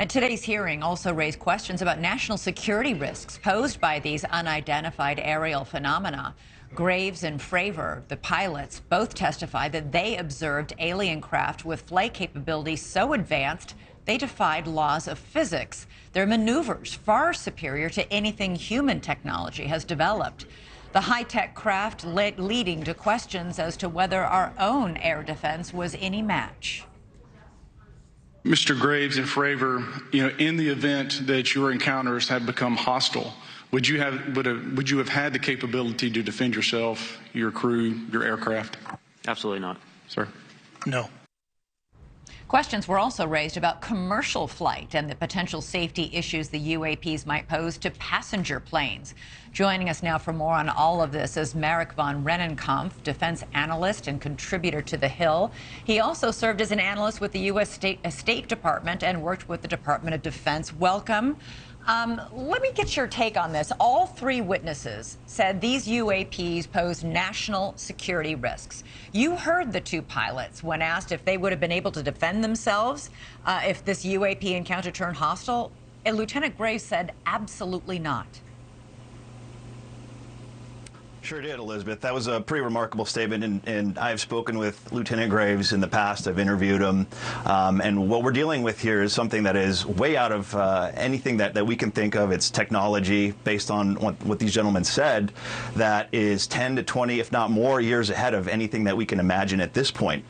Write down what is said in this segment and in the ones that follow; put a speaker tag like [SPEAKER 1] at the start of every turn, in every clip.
[SPEAKER 1] And today's hearing also raised questions about national security risks posed by these unidentified aerial phenomena. Graves and Fravor, the pilots, both testified that they observed alien craft with flight capabilities so advanced they defied laws of physics. Their maneuvers far superior to anything human technology has developed. The high-tech craft leading to questions as to whether our own air defense was any match.
[SPEAKER 2] Mr. Graves and Fravor, in the event that your encounters had become hostile, would you have had the capability to defend yourself, your crew, your aircraft?
[SPEAKER 3] Absolutely not.
[SPEAKER 2] Sir?
[SPEAKER 4] No.
[SPEAKER 1] Questions were also raised about commercial flight and the potential safety issues the UAPs might pose to passenger planes. Joining us now for more on all of this is Marik von Rennenkampff, defense analyst and contributor to The Hill. He also served as an analyst with the U.S. State Department and worked with the Department of Defense. Welcome. Let me get your take on this. All three witnesses said these UAPs pose national security risks. You heard the two pilots when asked if they would have been able to defend themselves if this UAP encounter turned hostile. And Lieutenant Graves said absolutely not.
[SPEAKER 5] Sure did, Elizabeth. That was a pretty remarkable statement, and I've spoken with Lieutenant Graves in the past. I've interviewed him, and what we're dealing with here is something that is way out of anything that we can think of. It's technology, based on what these gentlemen said, that is 10 to 20, if not more, years ahead of anything that we can imagine at this point.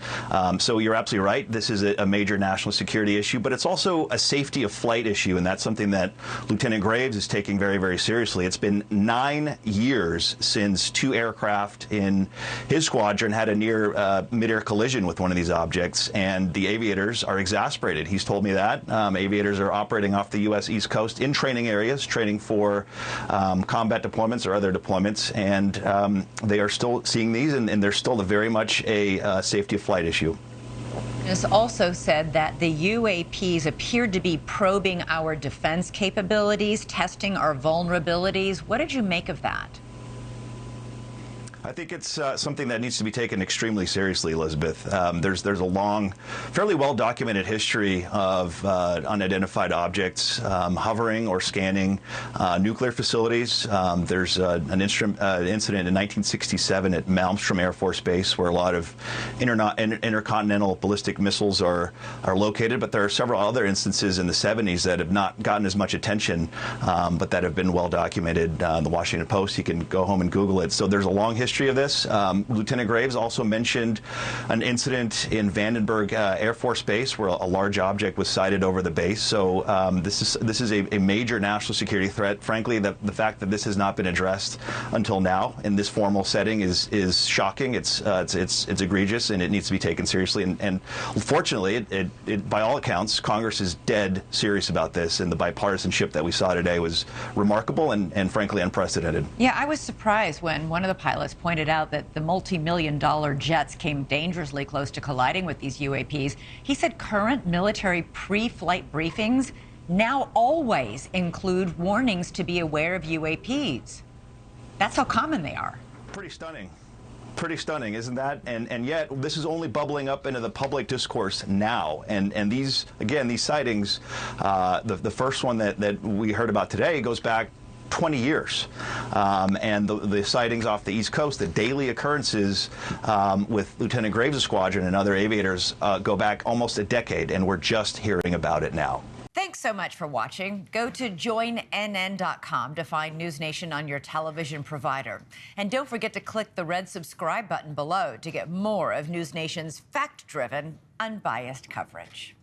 [SPEAKER 5] So you're absolutely right. This is a major national security issue, but it's also a safety of flight issue, and that's something that Lieutenant Graves is taking very, very seriously. It's been 9 years since two aircraft in his squadron had a near mid-air collision with one of these objects, and the aviators are exasperated. He's told me that. Aviators are operating off the U.S. East Coast in training areas, training for combat deployments or other deployments, and they are still seeing these, and there's still very much a safety of flight issue.
[SPEAKER 1] Has also said that the UAPs appeared to be probing our defense capabilities, testing our vulnerabilities. What did you make of that?
[SPEAKER 5] I think it's something that needs to be taken extremely seriously, Elizabeth. There's a long, fairly well-documented history of unidentified objects hovering or scanning nuclear facilities. There's an incident in 1967 at Malmstrom Air Force Base where a lot of intercontinental ballistic missiles are located, but there are several other instances in the 70s that have not gotten as much attention, but that have been well documented. The Washington Post, you can go home and Google it. So there's a long history of this. Lieutenant Graves also mentioned an incident in Vandenberg Air Force Base where a large object was sighted over the base. So this is a major national security threat. Frankly, the fact that this has not been addressed until now in this formal setting is shocking. It's egregious, and it needs to be taken seriously. And fortunately, by all accounts, Congress is dead serious about this, and the bipartisanship that we saw today was remarkable and frankly unprecedented.
[SPEAKER 1] Yeah, I was surprised when one of the pilots pointed out that the multi-million-dollar jets came dangerously close to colliding with these UAPs. He said current military pre-flight briefings now always include warnings to be aware of UAPs. That's how common they are.
[SPEAKER 5] Pretty stunning. Pretty stunning, isn't that? And yet this is only bubbling up into the public discourse now. And these, again, these sightings, the first one that we heard about today goes back 20 years. And the sightings off the East Coast, the daily occurrences with Lieutenant Graves' squadron and other aviators go back almost a decade, and we're just hearing about it now.
[SPEAKER 1] Thanks so much for watching. Go to joinnn.com to find NewsNation on your television provider. And don't forget to click the red subscribe button below to get more of NewsNation's fact-driven, unbiased coverage.